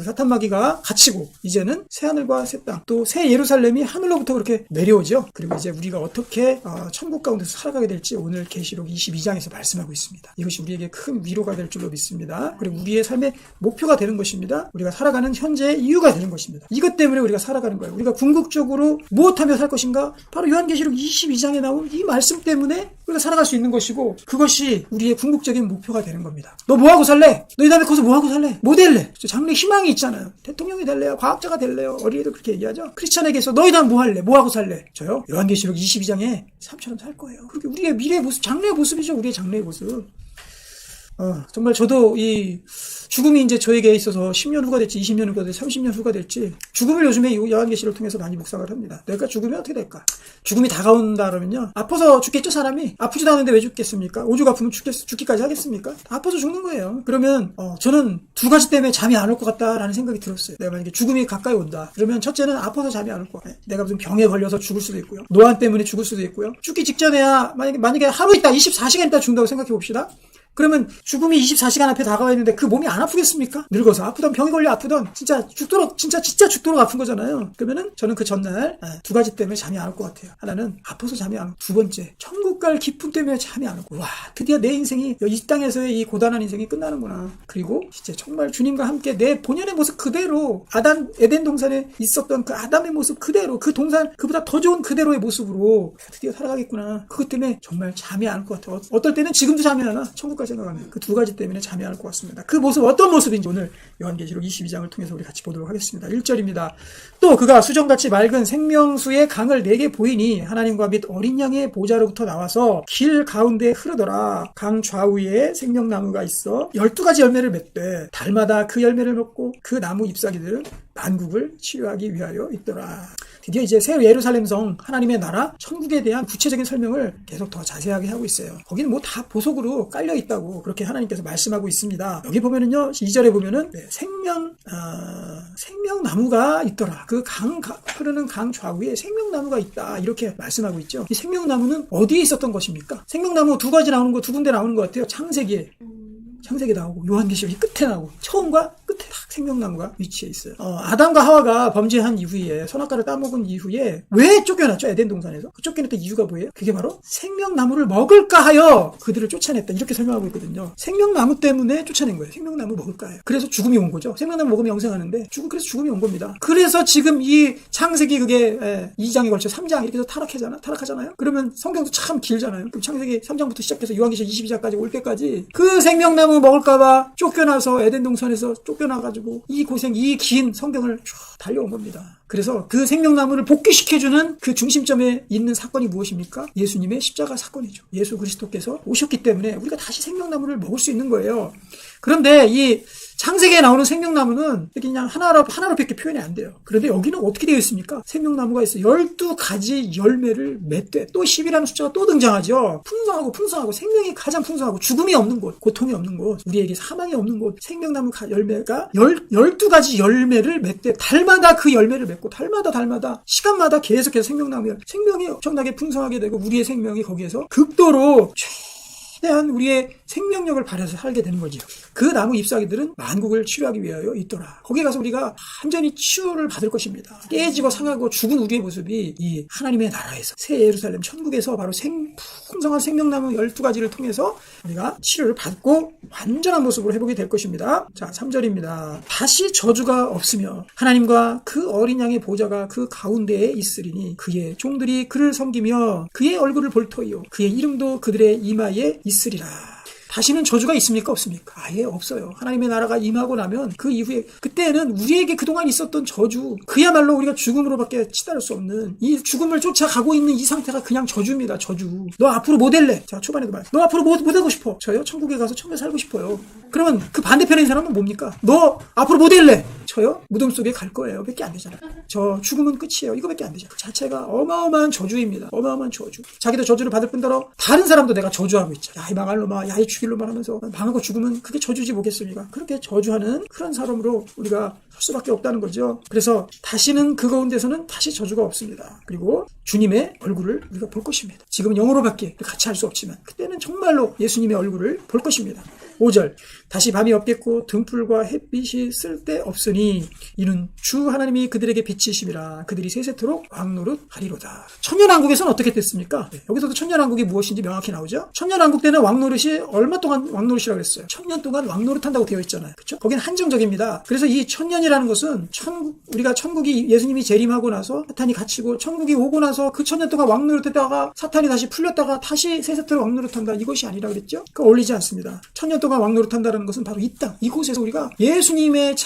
사탄 마귀가 갇히고 이제는 새 하늘과 새 땅, 또 새 예루살렘이 하늘로부터 그렇게 내려오죠. 그리고 이제 우리가 어떻게 천국 가운데서 살아가게 될지 오늘 계시록 22장에서 말씀하고 있습니다. 이것이 우리에게 큰 위로가 될 줄로 믿습니다. 그리고 우리의 삶의 목표가 되는 것입니다. 우리가 살아가는 현재의 이유가 되는 것입니다. 이것 때문에 우리가 살아가는 거예요. 우리가 궁극적으로 무엇하며 살 것인가? 바로 요한계시록 22장에 나온 이 말씀 때문에 우리가 살아갈 수 있는 것이고, 그것이 우리의 궁극적인 목표가 되는 겁니다. 너 뭐하고 살래? 너 이 다음에 커서 뭐하고 살래? 뭐 될래? 장래 희망이 있잖아요. 대통령이 될래요? 과학자가 될래요? 어린이도 그렇게 얘기하죠. 크리스찬에게서 너 이 다음 뭐 할래? 뭐하고 살래? 저요? 요한계시록 22장에 삶처럼 살 거예요. 그렇게 우리의 미래의 모습, 장래의 모습이죠. 우리의 장래의 모습. 정말 저도 이 죽음이 이제 저에게 있어서 10년 후가 될지 20년 후가 될지 30년 후가 될지 죽음을 요즘에 요한계시를 통해서 많이 묵상을 합니다. 내가 죽으면 어떻게 될까? 죽음이 다가온다 그러면요. 아파서 죽겠죠, 사람이? 아프지도 않은데 왜 죽겠습니까? 오죽 아프면 죽기까지 하겠습니까? 아파서 죽는 거예요. 그러면 저는 두 가지 때문에 잠이 안 올 것 같다라는 생각이 들었어요. 내가 만약에 죽음이 가까이 온다. 그러면 첫째는 아파서 잠이 안 올 것 같아요. 내가 무슨 병에 걸려서 죽을 수도 있고요. 노안 때문에 죽을 수도 있고요. 죽기 직전에야 만약에 하루 있다, 24시간 있다 죽는다고 생각해 봅시다. 그러면 죽음이 24시간 앞에 다가와 있는데 그 몸이 안 아프겠습니까? 늙어서 아프던 병에 걸려 아프던 진짜 죽도록 아픈 거잖아요. 그러면은 저는 그 전날 두 가지 때문에 잠이 안 올 것 같아요. 하나는 아파서 잠이 안 오고, 두 번째 천국 갈 기쁨 때문에 잠이 안 오고, 와 드디어 내 인생이 이 땅에서의 이 고단한 인생이 끝나는구나. 그리고 진짜 정말 주님과 함께 내 본연의 모습 그대로, 에덴 동산에 있었던 그 아담의 모습 그대로, 그 동산 그보다 더 좋은 그대로의 모습으로 드디어 살아가겠구나. 그것 때문에 정말 잠이 안 올 것 같아요. 어떨 때는 지금도 잠이 안 와. 천국 갈 생각하면 그 두 가지 때문에 잠이 안 올 것 같습니다. 그 모습 어떤 모습인지 오늘 요한계시록 22장을 통해서 우리 같이 보도록 하겠습니다. 1절입니다. 또 그가 수정같이 맑은 생명수의 강을 내게 보이니 하나님과 및 어린 양의 보좌로부터 나와서 길 가운데 흐르더라. 강 좌우에 생명나무가 있어 12가지 열매를 맺되 달마다 그 열매를 먹고 그 나무 잎사귀들은 만국을 치유하기 위하여 있더라. 드디어 이제 새 예루살렘 성, 하나님의 나라, 천국에 대한 구체적인 설명을 계속 더 자세하게 하고 있어요. 거기는 뭐 다 보석으로 깔려 있다고 그렇게 하나님께서 말씀하고 있습니다. 여기 보면은요, 2절에 보면은 생명나무가 있더라. 그 흐르는 강 좌우에 생명나무가 있다. 이렇게 말씀하고 있죠. 이 생명나무는 어디에 있었던 것입니까? 생명나무 두 군데 나오는 것 같아요. 창세기에 나오고 요한계시록 이 끝에 나오고 처음과 끝에 딱 생명나무가 위치해 있어요. 아담과 하와가 범죄한 이후에, 선악과를 따먹은 이후에 왜 쫓겨났죠? 에덴 동산에서. 그 쫓겨났던 이유가 뭐예요? 그게 바로 생명나무를 먹을까 하여 그들을 쫓아냈다. 이렇게 설명하고 있거든요. 생명나무 때문에 쫓아낸 거예요. 생명나무 먹을까 해요. 그래서 죽음이 온 거죠. 생명나무 먹으면 영생하는데 그래서 죽음이 온 겁니다. 그래서 지금 이 창세기 그게 2장에 걸쳐 3장 이렇게 해서 타락하잖아요. 그러면 성경도 참 길잖아요. 그럼 창세기 3장부터 시작해서 요한계시록 22장까지 올 때까지 그 생명나무 먹을까봐 쫓겨나서 에덴 동산에서 쫓겨나가지고 이 고생, 이 긴 성경을 쭉 달려온 겁니다. 그래서 그 생명나무를 복귀시켜주는 그 중심점에 있는 사건이 무엇입니까? 예수님의 십자가 사건이죠. 예수 그리스도께서 오셨기 때문에 우리가 다시 생명나무를 먹을 수 있는 거예요. 그런데 이 창세기에 나오는 생명나무는 이렇게 그냥 하나로밖에 표현이 안 돼요. 그런데 여기는 어떻게 되어 있습니까? 생명나무가 있어 12가지 열매를 맺되, 또 10이라는 숫자가 또 등장하죠. 풍성하고 생명이 가장 풍성하고 죽음이 없는 곳, 고통이 없는 곳, 우리에게 사망이 없는 곳, 생명나무 열매가 12가지 열매를 맺되 달마다 그 열매를 맺고 달마다 시간마다 계속해서 생명이 엄청나게 풍성하게 되고 우리의 생명이 거기에서 극도로 최대한 우리의 생명력을 발휘해서 살게 되는 거죠. 그 나무 잎사귀들은 만국을 치유하기 위하여 있더라. 거기에 가서 우리가 완전히 치유를 받을 것입니다. 깨지고 상하고 죽은 우리의 모습이 이 하나님의 나라에서, 새 예루살렘 천국에서 바로 풍성한 생명나무 12가지를 통해서 우리가 치료를 받고 완전한 모습으로 회복이 될 것입니다. 자, 3절입니다. 다시 저주가 없으며 하나님과 그 어린 양의 보좌가 그 가운데에 있으리니 그의 종들이 그를 섬기며 그의 얼굴을 볼 터이요 그의 이름도 그들의 이마에 있으리라. 다시는 저주가 있습니까? 없습니까? 아예 없어요. 하나님의 나라가 임하고 나면 그 이후에, 그때는 우리에게 그동안 있었던 저주, 그야말로 우리가 죽음으로밖에 치달을 수 없는 이 죽음을 쫓아가고 있는 이 상태가 그냥 저주입니다. 저주. 너 앞으로 뭐 될래? 자, 초반에도 말했어. 너 앞으로 뭐 되고 싶어? 저요? 천국에 가서 천국에 살고 싶어요. 그러면 그 반대편에 있는 사람은 뭡니까? 너 앞으로 뭐 될래? 저요? 무덤 속에 갈 거예요. 밖에 안 되잖아요. 저 죽음은 끝이에요. 이거밖에 안 되죠. 그 자체가 어마어마한 저주입니다. 어마어마한 저주. 자기도 저주를 받을 뿐더러 다른 사람도 내가 저주하고 있죠. 야, 이 망할 놈아, 야, 이 죽일놈아 하면서 망하고 죽으면 그게 저주지 뭐겠습니까? 그렇게 저주하는 그런 사람으로 우리가 살 수밖에 없다는 거죠. 그래서 다시는 그 가운데서는 다시 저주가 없습니다. 그리고 주님의 얼굴을 우리가 볼 것입니다. 지금은 영으로밖에 같이 할 수 없지만 그때는 정말로 예수님의 얼굴을 볼 것입니다. 5절 다시 밤이 없겠고 등불과 햇빛이 쓸데없으니 이는 주 하나님이 그들에게 빛이심이라 그들이 세세토록 왕노릇하리로다. 천년왕국에서는 어떻게 됐습니까? 여기서도 천년왕국이 무엇인지 명확히 나오죠. 천년왕국 때는 왕노릇이 얼마 동안 왕노릇이라고 했어요? 1000년 동안 왕노릇한다고 되어 있잖아요. 그렇죠? 거기는 한정적입니다. 그래서 이 천년이라는 것은 우리가 천국이 예수님이 재림하고 나서 사탄이 갇히고 천국이 오고 나서 그 천년 동안 왕노릇했다가 사탄이 다시 풀렸다가 다시 세세토록 왕노릇한다, 이것이 아니라 그랬죠. 그거 어울리지 않습니다. 천년 동안 왕노릇한다는 것은 바로 이 땅, 이곳에서 우리가 예수님의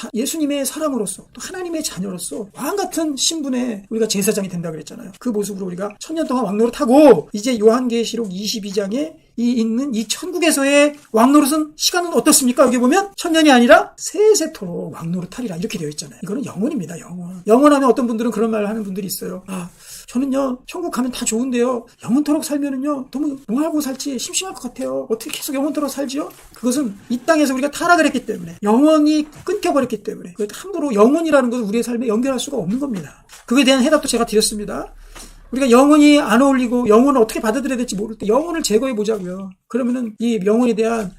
사람으로서 또 하나님의 자녀로서 왕같은 신분의 우리가 제사장이 된다 그랬잖아요. 그 모습으로 우리가 천년 동안 왕노릇하고 이제 요한계시록 22장에 있는 이 천국에서의 왕노릇은 시간은 어떻습니까? 여기 보면 천년이 아니라 세세토록 왕노릇하리라 이렇게 되어 있잖아요. 이거는 영원입니다. 영원하면 어떤 분들은 그런 말을 하는 분들이 있어요. 저는요 천국 가면 다 좋은데요 영원토록 살면은요 너무 뭐하고 살지 심심할 것 같아요. 어떻게 계속 영원토록 살지요? 그것은 이 땅에서 우리가 타락을 했기 때문에, 영원히 끊겨버렸기 때문에 함부로 영원이라는 것을 우리의 삶에 연결할 수가 없는 겁니다. 그거에 대한 해답도 제가 드렸습니다. 우리가 영혼이 안 어울리고 영혼을 어떻게 받아들여야 될지 모를 때 영혼을 제거해 보자고요. 그러면은 이 영혼에 대한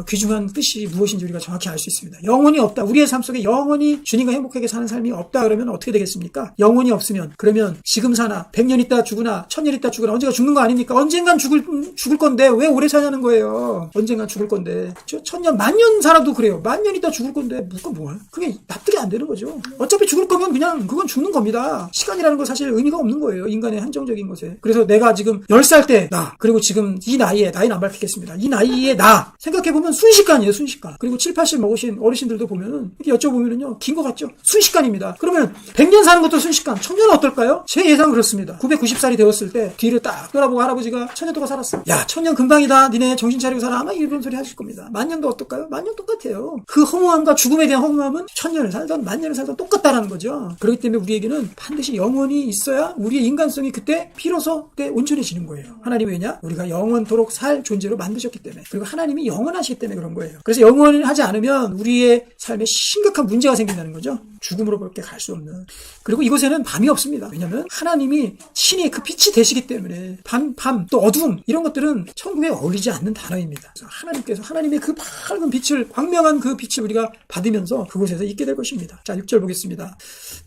귀중한 뜻이 무엇인지 우리가 정확히 알 수 있습니다. 영혼이 없다. 우리의 삶 속에 영혼이 주님과 행복하게 사는 삶이 없다 그러면 어떻게 되겠습니까? 영혼이 없으면 그러면 지금 사나 100년 있다 죽으나 1000년 있다 죽으나 언젠가 죽는 거 아닙니까? 언젠간 죽을 건데 왜 오래 사냐는 거예요. 언젠간 죽을 건데 1000년, 10,000년 살아도 그래요. 10,000년 있다 죽을 건데 뭐야? 그게 납득이 안 되는 거죠. 어차피 죽을 거면 그냥 그건 죽는 겁니다. 시간이라는 건 사실 의미가 없는 거예요. 인간의 한정적인 것에. 그래서 내가 지금 10살 때 나, 그리고 지금 이 나이에, 나이는 안 밝히겠습니다. 이 나이에 나 생각해보면 순식간이에요. 순식간. 그리고 7, 80 먹으신 어르신들도 보면은 이렇게 여쭤보면은요 긴 것 같죠? 순식간입니다. 그러면 100년 사는 것도 순식간, 1000년은 어떨까요? 제 예상은 그렇습니다. 990살이 되었을 때 뒤를 딱 돌아보고 할아버지가 1000년 동안 살았어. 야 1000년 금방이다. 니네 정신 차리고 살아. 아마 이런 소리 하실 겁니다. 10,000년도 어떨까요? 10,000년 똑같아요. 그 허무함과 죽음에 대한 허무함은 1000년을 살던 10,000년을 살던 똑같다라는 거죠. 그렇기 때문에 우리에게는 반드시 영혼이 있어야 우리의 인간성이 그때 비로소 그때 온전해지는 거예요. 하나님이 왜냐? 우리가 영원토록 살 존재로 만드셨기 때문에, 그리고 하나님이 영원하시기 때문에 그런 거예요. 그래서 영원을 하지 않으면 우리의 삶에 심각한 문제가 생긴다는 거죠. 죽음으로밖에 갈 수 없는. 그리고 이곳에는 밤이 없습니다. 왜냐하면 하나님이 신이 그 빛이 되시기 때문에 밤 또 어두움 이런 것들은 천국에 어울리지 않는 단어입니다. 그래서 하나님께서 하나님의 그 밝은 빛을, 광명한 그 빛을 우리가 받으면서 그곳에서 있게 될 것입니다. 자 6절 보겠습니다.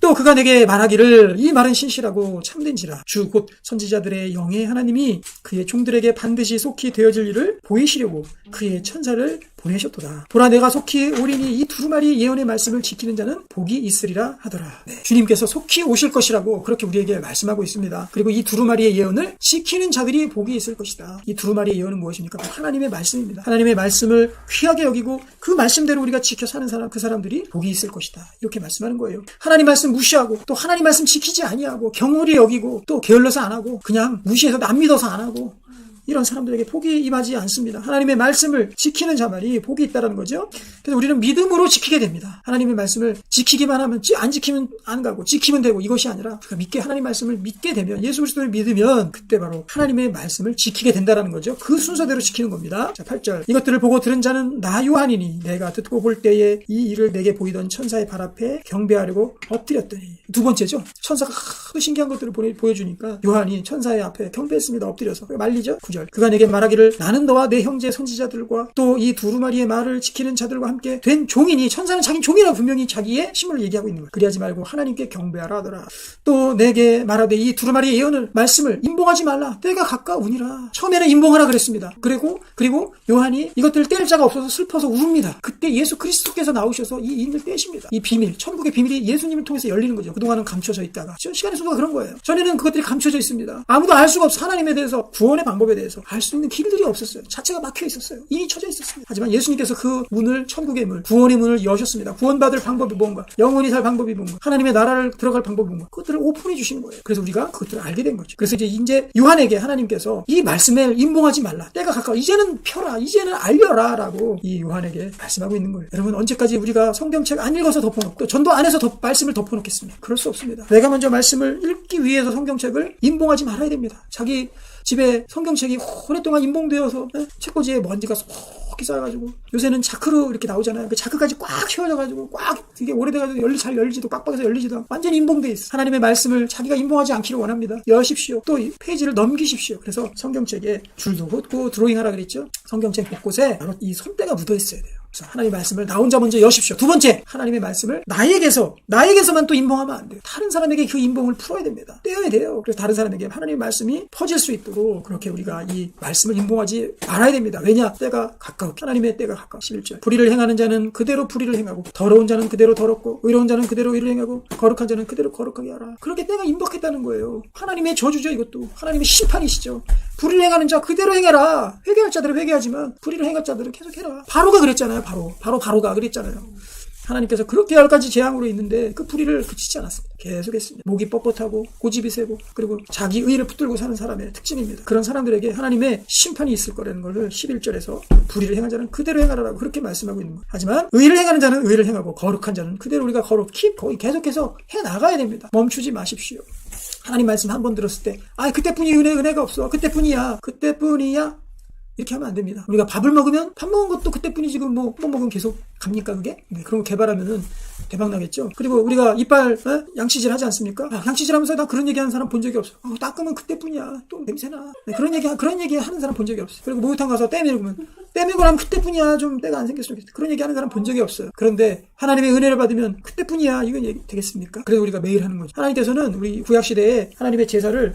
또 그가 내게 말하기를 이 말은 신실하고 참된지라 주 곧 선지자들의 영의 하나님이 그의 종들에게 반드시 속히 되어질 일을 보이시려고 그의 천사를 보내셨도다. 보라 내가 속히 오리니 이 두루마리 예언의 말씀을 지키는 자는 복이 있으리라 하더라. 주님께서 속히 오실 것이라고 그렇게 우리에게 말씀하고 있습니다. 그리고 이 두루마리의 예언을 지키는 자들이 복이 있을 것이다. 이 두루마리의 예언은 무엇입니까? 하나님의 말씀입니다. 하나님의 말씀을 귀하게 여기고 그 말씀대로 우리가 지켜 사는 사람, 그 사람들이 복이 있을 것이다. 이렇게 말씀하는 거예요. 하나님 말씀 무시하고 또 하나님 말씀 지키지 아니하고 경홀히 여기고 또 게을러서 안 하고 그냥 무시해서 남 믿어서 안 하고 이런 사람들에게 복이 임하지 않습니다. 하나님의 말씀을 지키는 자만이 복이 있다는 거죠. 그래서 우리는 믿음으로 지키게 됩니다. 하나님의 말씀을 지키기만 하면, 안 지키면 안 가고 지키면 되고 이것이 아니라 하나님 말씀을 믿게 되면, 예수 그리스도를 믿으면 그때 바로 하나님의 말씀을 지키게 된다는 거죠. 그 순서대로 지키는 겁니다. 자 8절 이것들을 보고 들은 자는 나 요한이니 내가 듣고 볼 때에 이 일을 내게 보이던 천사의 발 앞에 경배하려고 엎드렸더니. 두 번째죠. 천사가 하도 신기한 것들을 보여주니까 요한이 천사의 앞에 경배했습니다. 엎드려서 말리죠. 9절 그가 내게 말하기를 나는 너와 내 형제 선지자들과 또 이 두루마리의 말을 지키는 자들과 함께 된 종이니, 천사는 자기 종이라고 분명히 자기의 신분을 얘기하고 있는 거예요. 그리하지 말고 하나님께 경배하라 하더라. 또 내게 말하되 이 두루마리의 예언을 말씀을 임봉하지 말라. 때가 가까우니라. 처음에는 임봉하라 그랬습니다. 그리고 요한이 이것들을 뗄 자가 없어서 슬퍼서 우릅니다. 그때 예수 그리스도께서 나오셔서 이 인을 떼십니다. 이 비밀, 천국의 비밀이 예수님을 통해서 열리는 거죠. 그동안은 감춰져 있다가 시간의 순서가 그런 거예요. 전에는 그것들이 감춰져 있습니다. 아무도 알 수가 없어. 하나님에 대해서, 구원의 방법에 대해서 알 수 있는 길들이 없었어요. 자체가 막혀 있었어요. 인이 쳐져 있었습니다. 하지만 예수님께서 그 문을, 천국의 문, 구원의 문을 여셨습니다. 구원받을 방법이 뭔가, 영원히 살 방법이 뭔가, 하나님의 나라를 들어갈 방법이 뭔가, 그것들을 오픈해 주시는 거예요. 그래서 우리가 그것들을 알게 된 거죠. 그래서 이제 요한에게 하나님께서 이 말씀을 임봉하지 말라. 때가 가까워. 이제는 펴라. 이제는 알려라. 라고 이 요한에게 말씀하고 있는 거예요. 여러분, 언제까지 우리가 성경책 안 읽어서 덮어놓고 또 전도 안 해서 말씀을 덮어놓겠습니까? 그럴 수 없습니다. 내가 먼저 말씀을 읽기 위해서 성경책을 임봉하지 말아야 됩니다. 자기 집에 성경책이 오랫동안 임봉되어서 책꽂이에 먼지가 쏙 두껍게 쌓아가지고 요새는 자크로 이렇게 나오잖아요. 그 자크까지 꽉 채워져가지고 꽉 이게 오래돼가지고 잘 열리지도 빡빡해서 열리지도 않고 완전히 임봉돼 있어. 하나님의 말씀을 자기가 임봉하지 않기를 원합니다. 여십시오. 또 페이지를 넘기십시오. 그래서 성경책에 줄도 긋고 드로잉하라 그랬죠. 성경책 곳곳에 바로 이 손때가 묻어 있어야 돼요. 그래서 하나님의 말씀을 나 혼자 먼저 여십시오. 두 번째, 하나님의 말씀을 나에게서만 또 임봉하면 안 돼요. 다른 사람에게 그 임봉을 풀어야 됩니다. 떼어야 돼요. 그래서 다른 사람에게 하나님의 말씀이 퍼질 수 있도록 그렇게 우리가 이 말씀을 임봉하지 말아야 됩니다. 왜냐? 때가 가까워. 하나님의 때가 가까워. 11절. 불의를 행하는 자는 그대로 불의를 행하고 더러운 자는 그대로 더럽고 의로운 자는 그대로 의를 행하고 거룩한 자는 그대로 거룩하게 하라. 그렇게 때가 임박했다는 거예요. 하나님의 저주죠, 이것도. 하나님의 심판이시죠. 불의를 행하는 자 그대로 행해라. 회개할 자들은 회개하지만 불의를 행할 자들은 계속 해라. 바로가 그랬잖아요. 바로가 그랬잖아요. 하나님께서 그렇게 10가지 재앙으로 있는데 그 불의를 그치지 않았습니다. 계속 했습니다. 목이 뻣뻣하고 고집이 세고 그리고 자기 의를 붙들고 사는 사람의 특징입니다. 그런 사람들에게 하나님의 심판이 있을 거라는 것을 11절에서 불의를 행한 자는 그대로 행하라고 그렇게 말씀하고 있는 거예요. 하지만 의를 행하는 자는 의를 행하고 거룩한 자는 그대로 우리가 거의 계속해서 해나가야 됩니다. 멈추지 마십시오. 하나님 말씀 한 번 들었을 때 그때뿐이 은혜가 없어. 그때뿐이야. 이렇게 하면 안 됩니다. 우리가 밥을 먹으면 밥 먹은 것도 그때뿐이지 한 번 먹으면 계속 갑니까 그게? 네, 그런 거 개발하면은 대박 나겠죠. 그리고 우리가 이빨 양치질 하지 않습니까? 양치질 하면서 나 그런 얘기하는 사람 본 적이 없어. 닦으면 그때뿐이야. 또 냄새나. 네, 그런 얘기 하는 사람 본 적이 없어. 그리고 목욕탕 가서 때 밀고 나면 그때뿐이야. 좀 때가 안 생겼으면 좋겠다. 그런 얘기 하는 사람 본 적이 없어요. 그런데 하나님의 은혜를 받으면 그때뿐이야. 이건 얘기 되겠습니까? 그래서 우리가 매일 하는 거죠. 하나님께서는 우리 구약시대에 하나님의 제사를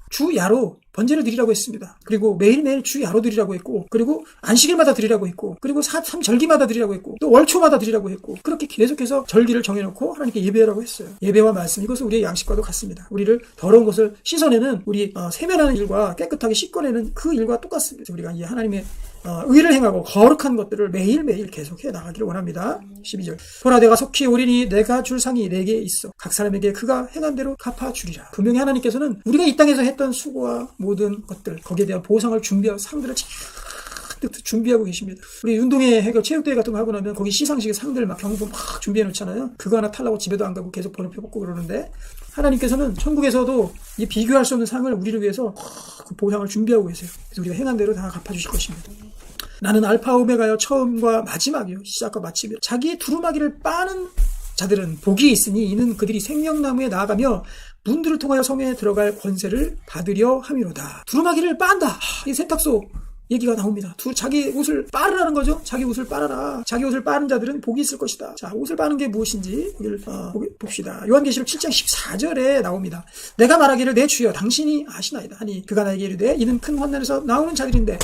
주야로 번제를 드리라고 했습니다. 그리고 매일매일 주야로 드리라고 했고, 그리고 안식일마다 드리라고 했고, 그리고 3절기마다 드리라고 했고, 또 월초마다 드리라고 했고, 그렇게 계속해서 절기를 정해놓고 하나님께 예배하라고 했어요. 예배와 말씀, 이것은 우리의 양식과도 같습니다. 우리를 더러운 것을 씻어내는 우리 세면하는 일과 깨끗하게 씻어내는 그 일과 똑같습니다. 우리가 이 하나님의 의를 행하고 거룩한 것들을 매일매일 계속해 나가기를 원합니다. 12절. 보라 내가 속히 오리니 내가 줄 상이 내게 있어. 각 사람에게 그가 행한 대로 갚아주리라. 분명히 하나님께서는 우리가 이 땅에서 했던 수고와 모든 것들, 거기에 대한 보상을 준비하고 상들을 잔뜩 준비하고 계십니다. 우리 운동회 해결 체육대회 같은 거 하고 나면 거기 시상식에 상들 막 경품 막 준비해 놓잖아요. 그거 하나 탈라고 집에도 안 가고 계속 번호표 뽑고 그러는데 하나님께서는 천국에서도 이 비교할 수 없는 상을 우리를 위해서 그 보상을 준비하고 계세요. 그래서 우리가 행한 대로 다 갚아주실 것입니다. 나는 알파 오메가여 처음과 마지막이요 시작과 마침이요. 자기의 두루마기를 빠는 자들은 복이 있으니 이는 그들이 생명나무에 나아가며 문들을 통하여 성에 들어갈 권세를 받으려 함이로다. 두루마기를 빤다. 이 세탁소 얘기가 나옵니다. 자기 옷을 빠르라는 거죠. 자기 옷을 빨아라. 자기 옷을 빠른 자들은 복이 있을 것이다. 자, 옷을 빠는 게 무엇인지 봅시다. 요한계시록 7장 14절에 나옵니다. 내가 말하기를 내 주여 당신이 아시나이다 하니 그가 나에게 이르되 이는 큰 환난에서 나오는 자들인데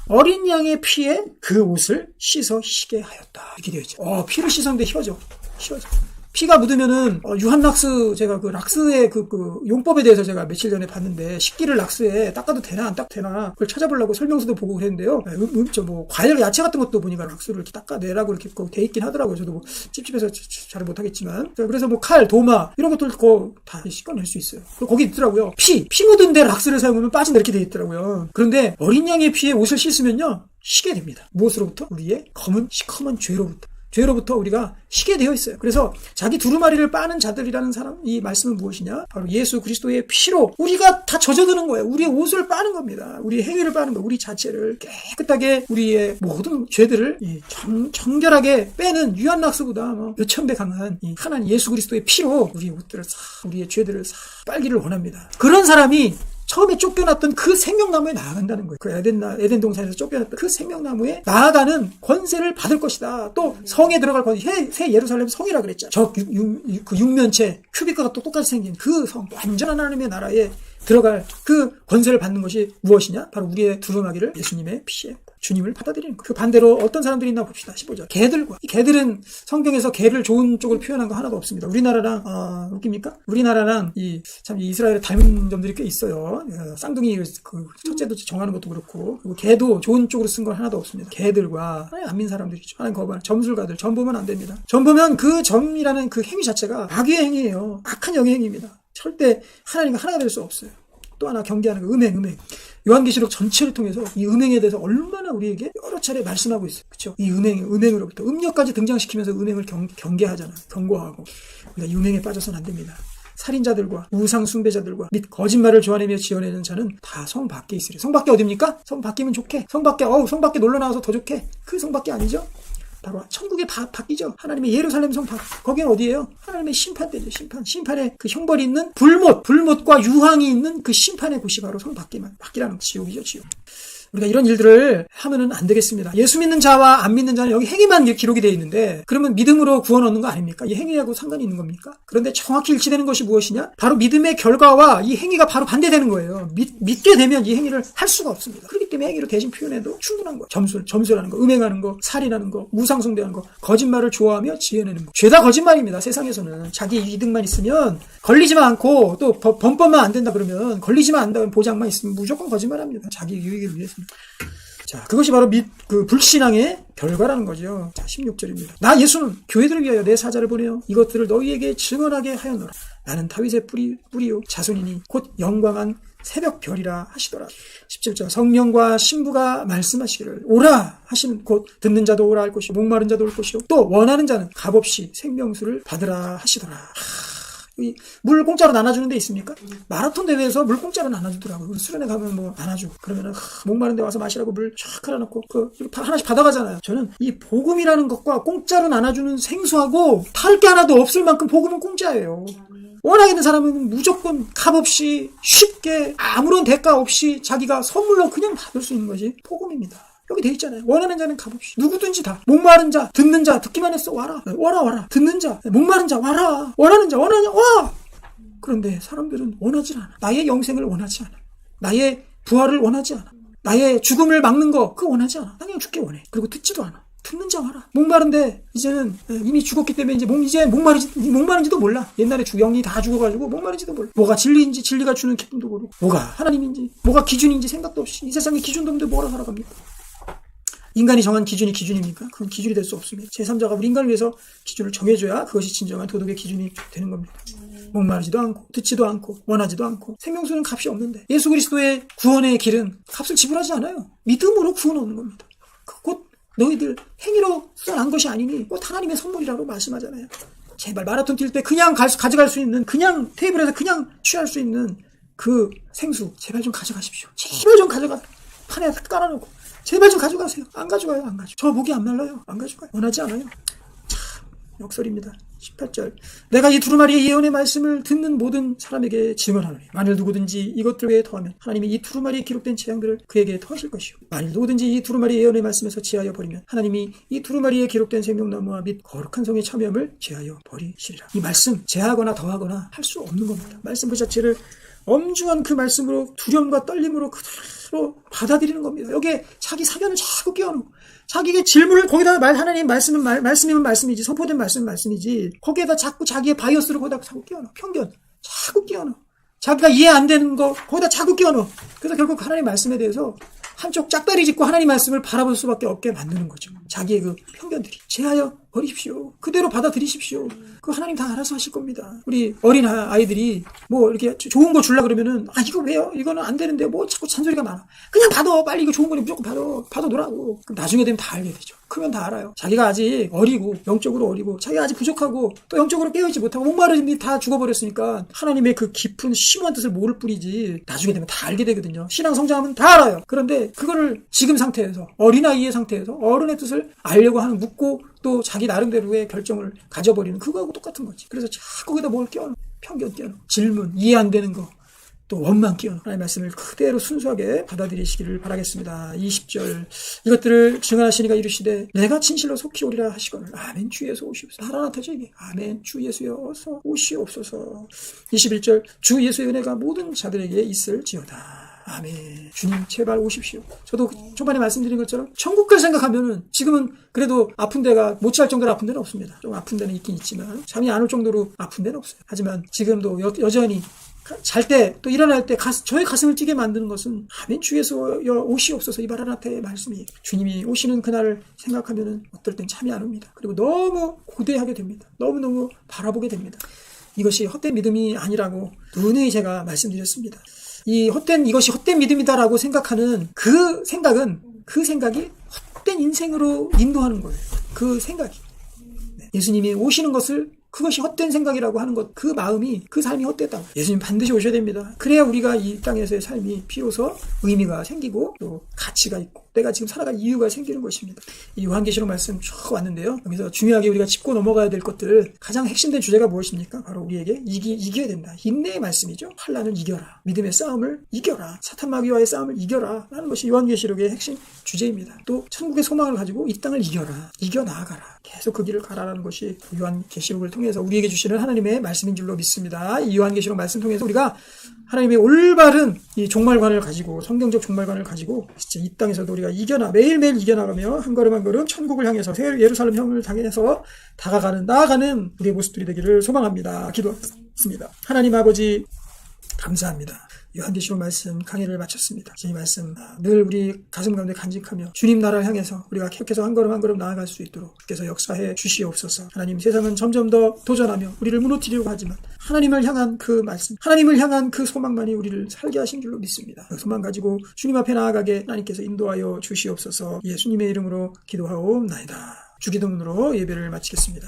어린 양의 피에 그 옷을 씻어 희게 하였다. 이렇게 되어 있죠. 피를 씻었는데 휘어져. 피가 묻으면은 유한락스 제가 그 락스의 그 용법에 대해서 제가 며칠 전에 봤는데 식기를 락스에 닦아도 되나 안 닦도 되나 그걸 찾아보려고 설명서도 보고 그랬는데요. 과일 야채 같은 것도 보니까 락스를 이렇게 닦아내라고 이렇게 돼 있긴 하더라고요. 저도 찝찝해서 잘 못하겠지만 그래서 칼, 도마 이런 것들 다 씻어낼 수 있어요. 거기 있더라고요. 피 묻은데 락스를 사용하면 빠진다 이렇게 돼 있더라고요. 그런데 어린 양의 피에 옷을 씻으면요 쉬게 됩니다. 무엇으로부터? 우리의 시커먼 죄로부터 우리가 쉬게 되어 있어요. 그래서 자기 두루마리를 빠는 자들이라는 사람, 이 말씀은 무엇이냐? 바로 예수 그리스도의 피로 우리가 다 젖어드는 거예요. 우리의 옷을 빠는 겁니다. 우리의 행위를 빠는 거예요. 우리 자체를 깨끗하게 우리의 모든 죄들을 정결하게 빼는 유한락스보다 몇천 배 강한 이 하나님 예수 그리스도의 피로 우리의 옷들을 우리의 죄들을 빨기를 원합니다. 그런 사람이 처음에 쫓겨났던 그 생명나무에 나아간다는 거예요. 그 에덴 동산에서 쫓겨났던 그 생명나무에 나아가는 권세를 받을 것이다. 또 성에 들어갈 권세, 새 예루살렘 성이라 그랬죠. 그 육면체, 큐빅과 똑같이 생긴 그 성, 완전한 하나님의 나라에 들어갈 그 권세를 받는 것이 무엇이냐? 바로 우리의 두루마기를 예수님의 피에 주님을 받아들이는 거. 그 반대로 어떤 사람들이 있나 봅시다. 15절. 개들과. 이 개들은 성경에서 개를 좋은 쪽으로 표현한 거 하나도 없습니다. 우리나라랑 웃깁니까? 우리나라랑 이 이스라엘에 닮은 점들이 꽤 있어요. 쌍둥이 그 첫째도 정하는 것도 그렇고 그리고 개도 좋은 쪽으로 쓴 건 하나도 없습니다. 개들과 안 믿는 사람들이죠. 하나님 거부하는 점술가들. 점 보면 안 됩니다. 점 보면 그 점이라는 그 행위 자체가 악의 행위예요. 악한 영의 행위입니다. 절대 하나님과 하나가 될 수 없어요. 또 하나 경계하는 거 음행. 요한계시록 전체를 통해서 이 음행에 대해서 얼마나 우리에게 여러 차례 말씀하고 있어요. 그렇죠? 이 음행으로부터 음력까지 등장시키면서 음행을 경계하잖아요. 경고하고 우리가 이 음행에 빠져서는 안 됩니다. 살인자들과 우상 숭배자들과 및 거짓말을 좋아내며 지어내는 자는 다 성 밖에 있으리. 성 밖에 어딥니까? 성 밖이면 좋게. 성 밖에 놀러 나와서 더 좋게. 그 성 밖이 아니죠. 바로 천국의 밖이죠. 하나님의 예루살렘 성 밖. 거기는 어디예요? 하나님의 심판대죠. 심판의 그 형벌이 있는 불못과 유황이 있는 그 심판의 곳이 바로 성 밖이라는 지옥이죠. 지옥. 우리가 이런 일들을 하면은 안 되겠습니다. 예수 믿는 자와 안 믿는 자는 여기 행위만 기록이 되어 있는데, 그러면 믿음으로 구원 얻는 거 아닙니까? 이 행위하고 상관이 있는 겁니까? 그런데 정확히 일치되는 것이 무엇이냐? 바로 믿음의 결과와 이 행위가 바로 반대되는 거예요. 믿게 되면 이 행위를 할 수가 없습니다. 그렇기 때문에 행위로 대신 표현해도 충분한 거예요. 점술하는 거, 음행하는 거, 살인하는 거, 우상숭배하는 거, 거짓말을 좋아하며 지어내는 거. 죄다 거짓말입니다. 세상에서는. 자기 이득만 있으면, 걸리지만 않고 또 범법만 안 된다 그러면, 걸리지만 않는다면 보장만 있으면 무조건 거짓말합니다. 자기 유익을 위해서. 자, 그것이 바로 불신앙의 결과라는 거죠. 자, 16절입니다. 나 예수는 교회들을 위하여 내 사자를 보내어 이것들을 너희에게 증언하게 하였노라. 나는 다윗의 뿌리요 자손이니 곧 영광한 새벽별이라 하시더라. 17절 성령과 신부가 말씀하시기를 오라 하시는 곧 듣는 자도 오라 할 것이요 목마른 자도 올 것이요 또 원하는 자는 값없이 생명수를 받으라 하시더라. 물 공짜로 나눠주는 데 있습니까? 마라톤 대회에서 물 공짜로 나눠주더라고요. 수련회 가면 뭐 나눠주고 그러면은 목마른 데 와서 마시라고 물 쫙 깔아놓고 하나씩 받아가잖아요. 저는 이 복음이라는 것과 공짜로 나눠주는 생수하고 다를 게 하나도 없을 만큼 복음은 공짜예요. 원하게 된 사람은 무조건 값없이 쉽게 아무런 대가 없이 자기가 선물로 그냥 받을 수 있는 것이 복음입니다. 여기 돼 있잖아요. 원하는 자는 값없이 누구든지 다 목마른 자 듣는 자 듣기만 했어 와라 듣는 자 목마른 자 와라 원하는 자 와. 그런데 사람들은 원하지 않아. 나의 영생을 원하지 않아. 나의 부활을 원하지 않아. 나의 죽음을 막는 거 그거 원하지 않아. 나 그냥 죽게 원해. 그리고 듣지도 않아. 듣는 자 와라. 목마른데 이제는 이미 죽었기 때문에 이제 목마른지도 몰라. 옛날에 영이 다 죽어가지고 목마른지도 몰라. 뭐가 진리인지 진리가 주는 기쁨도 모르고 뭐가 하나님인지 뭐가 기준인지 생각도 없이 이 세상의 기준도 없는데 뭐라 살아갑니까? 인간이 정한 기준이 기준입니까? 그건 기준이 될 수 없습니다. 제3자가 우리 인간을 위해서 기준을 정해줘야 그것이 진정한 도덕의 기준이 되는 겁니다. 목마르지도 않고 듣지도 않고 원하지도 않고 생명수는 값이 없는데 예수 그리스도의 구원의 길은 값을 지불하지 않아요. 믿음으로 구원 얻는 겁니다. 곧 너희들 행위로 난 것이 아니니 곧 하나님의 선물이라고 말씀하잖아요. 제발 마라톤 뛸 때 그냥 가져갈 수 있는 그냥 테이블에서 그냥 취할 수 있는 그 생수 제발 좀 가져가십시오. 제발 좀 가져가. 판에 깔아놓고 제발 좀 가져가세요. 안 가져가요. 저 목이 안 말라요. 안 가져가요. 원하지 않아요. 참 역설입니다. 18절 내가 이 두루마리의 예언의 말씀을 듣는 모든 사람에게 증언하노니 만일 누구든지 이것들 외에 더하면 하나님이 이 두루마리에 기록된 재앙들을 그에게 더하실 것이요 만일 누구든지 이 두루마리의 예언의 말씀에서 제하여 버리면 하나님이 이 두루마리에 기록된 생명나무와 및 거룩한 성의 참여함을 제하여 버리시리라. 이 말씀 제하거나 더하거나 할 수 없는 겁니다. 말씀 그 자체를 엄중한 그 말씀으로 두려움과 떨림으로 그대로 받아들이는 겁니다. 여기에 자기 사견을 자꾸 끼워넣고 자기의 질문을 거기다 하나님 말씀이면 말씀이지 선포된 말씀은 말씀이지 거기에다 자꾸 자기의 바이어스를 거기다 자꾸 끼워넣어. 편견 자꾸 끼워넣어. 자기가 이해 안 되는 거 거기다 자꾸 끼워넣어. 그래서 결국 하나님 말씀에 대해서 한쪽 짝다리 짚고 하나님 말씀을 바라볼 수밖에 없게 만드는 거죠. 자기의 그 편견들이 제하여 버리십시오. 그대로 받아들이십시오. 그거 하나님 다 알아서 하실 겁니다. 우리 어린 아이들이 뭐 이렇게 좋은 거 주려고 그러면은 이거 왜요? 이거는 안 되는데 뭐 자꾸 잔소리가 많아. 그냥 받아. 빨리 이거 좋은 거니 무조건 받아 놓으라고. 그럼 나중에 되면 다 알게 되죠. 크면 다 알아요. 자기가 아직 어리고 영적으로 어리고 자기가 아직 부족하고 또 영적으로 깨어있지 못하고 목마름이 다 죽어버렸으니까 하나님의 그 깊은 심오한 뜻을 모를 뿐이지 나중에 되면 다 알게 되거든요. 신앙 성장하면 다 알아요. 그런데 그거를 지금 상태에서 어린아이의 상태에서 어른의 뜻을 알려고 하는 묻고 또 자기 나름대로의 결정을 가져버리는 그거하고 똑같은 거지. 그래서 자꾸 거기다 뭘 끼워넣어. 편견 끼워넣어. 질문, 이해 안 되는 거, 또 원망 끼워넣어. 하나님의 말씀을 그대로 순수하게 받아들이시기를 바라겠습니다. 20절 이것들을 증언하시니가 이르시되 내가 진실로 속히 오리라 하시거늘 아멘 주 예수 오시옵소서. 하나나타죠 이게. 아멘 주 예수여 어서 오시옵소서. 21절 주 예수의 은혜가 모든 자들에게 있을지어다. 아멘. 주님 제발 오십시오. 저도 초반에 말씀드린 것처럼 천국을 생각하면은 지금은 그래도 아픈 데가 못지할 정도로 아픈 데는 없습니다. 좀 아픈 데는 있긴 있지만 잠이 안 올 정도로 아픈 데는 없어요. 하지만 지금도 여전히 잘 때 또 일어날 때 저의 가슴을 뛰게 만드는 것은 아멘 주 예수여 오시옵소서 이 바라나타의 말씀이 주님이 오시는 그날을 생각하면은 어떨 땐 잠이 안 옵니다. 그리고 너무 고대하게 됩니다. 너무너무 바라보게 됩니다. 이것이 헛된 믿음이 아니라고 누누이 제가 말씀드렸습니다. 이것이 헛된 믿음이다라고 생각하는 그 생각이 헛된 인생으로 인도하는 거예요. 그 생각이. 예수님이 오시는 것을 그것이 헛된 생각이라고 하는 것, 그 마음이, 그 삶이 헛됐다고. 예수님 반드시 오셔야 됩니다. 그래야 우리가 이 땅에서의 삶이 비로소 의미가 생기고 또 가치가 있고 내가 지금 살아갈 이유가 생기는 것입니다. 이 요한계시록 말씀 쭉 왔는데요. 여기서 중요하게 우리가 짚고 넘어가야 될 것들, 가장 핵심된 주제가 무엇입니까? 바로 우리에게 이겨야 된다. 인내의 말씀이죠. 환난을 이겨라. 믿음의 싸움을 이겨라. 사탄 마귀와의 싸움을 이겨라. 라는 것이 요한계시록의 핵심 주제입니다. 또 천국의 소망을 가지고 이 땅을 이겨라. 이겨나가라. 계속 그 길을 가라라는 것이 요한계시록을 통해서 우리에게 주시는 하나님의 말씀인 줄로 믿습니다. 이 요한계시록 말씀 통해서 우리가 하나님의 올바른 이 종말관을 가지고, 성경적 종말관을 가지고 진짜 이 땅에서도 우리가 매일매일 이겨나가며 한 걸음 한 걸음 천국을 향해서, 새 예루살렘 형을 향해서 나아가는 우리의 모습들이 되기를 소망합니다. 기도하겠습니다. 하나님 아버지 감사합니다. 요한계시록 말씀 강의를 마쳤습니다. 이 말씀 늘 우리 가슴 가운데 간직하며 주님 나라를 향해서 우리가 계속해서 한 걸음 한 걸음 나아갈 수 있도록 주께서 역사해 주시옵소서. 하나님, 세상은 점점 더 도전하며 우리를 무너뜨리려고 하지만 하나님을 향한 그 말씀, 하나님을 향한 그 소망만이 우리를 살게 하신 줄로 믿습니다. 그 소망 가지고 주님 앞에 나아가게 하나님께서 인도하여 주시옵소서. 예수님의 이름으로 기도하옵나이다. 주기도문으로 예배를 마치겠습니다.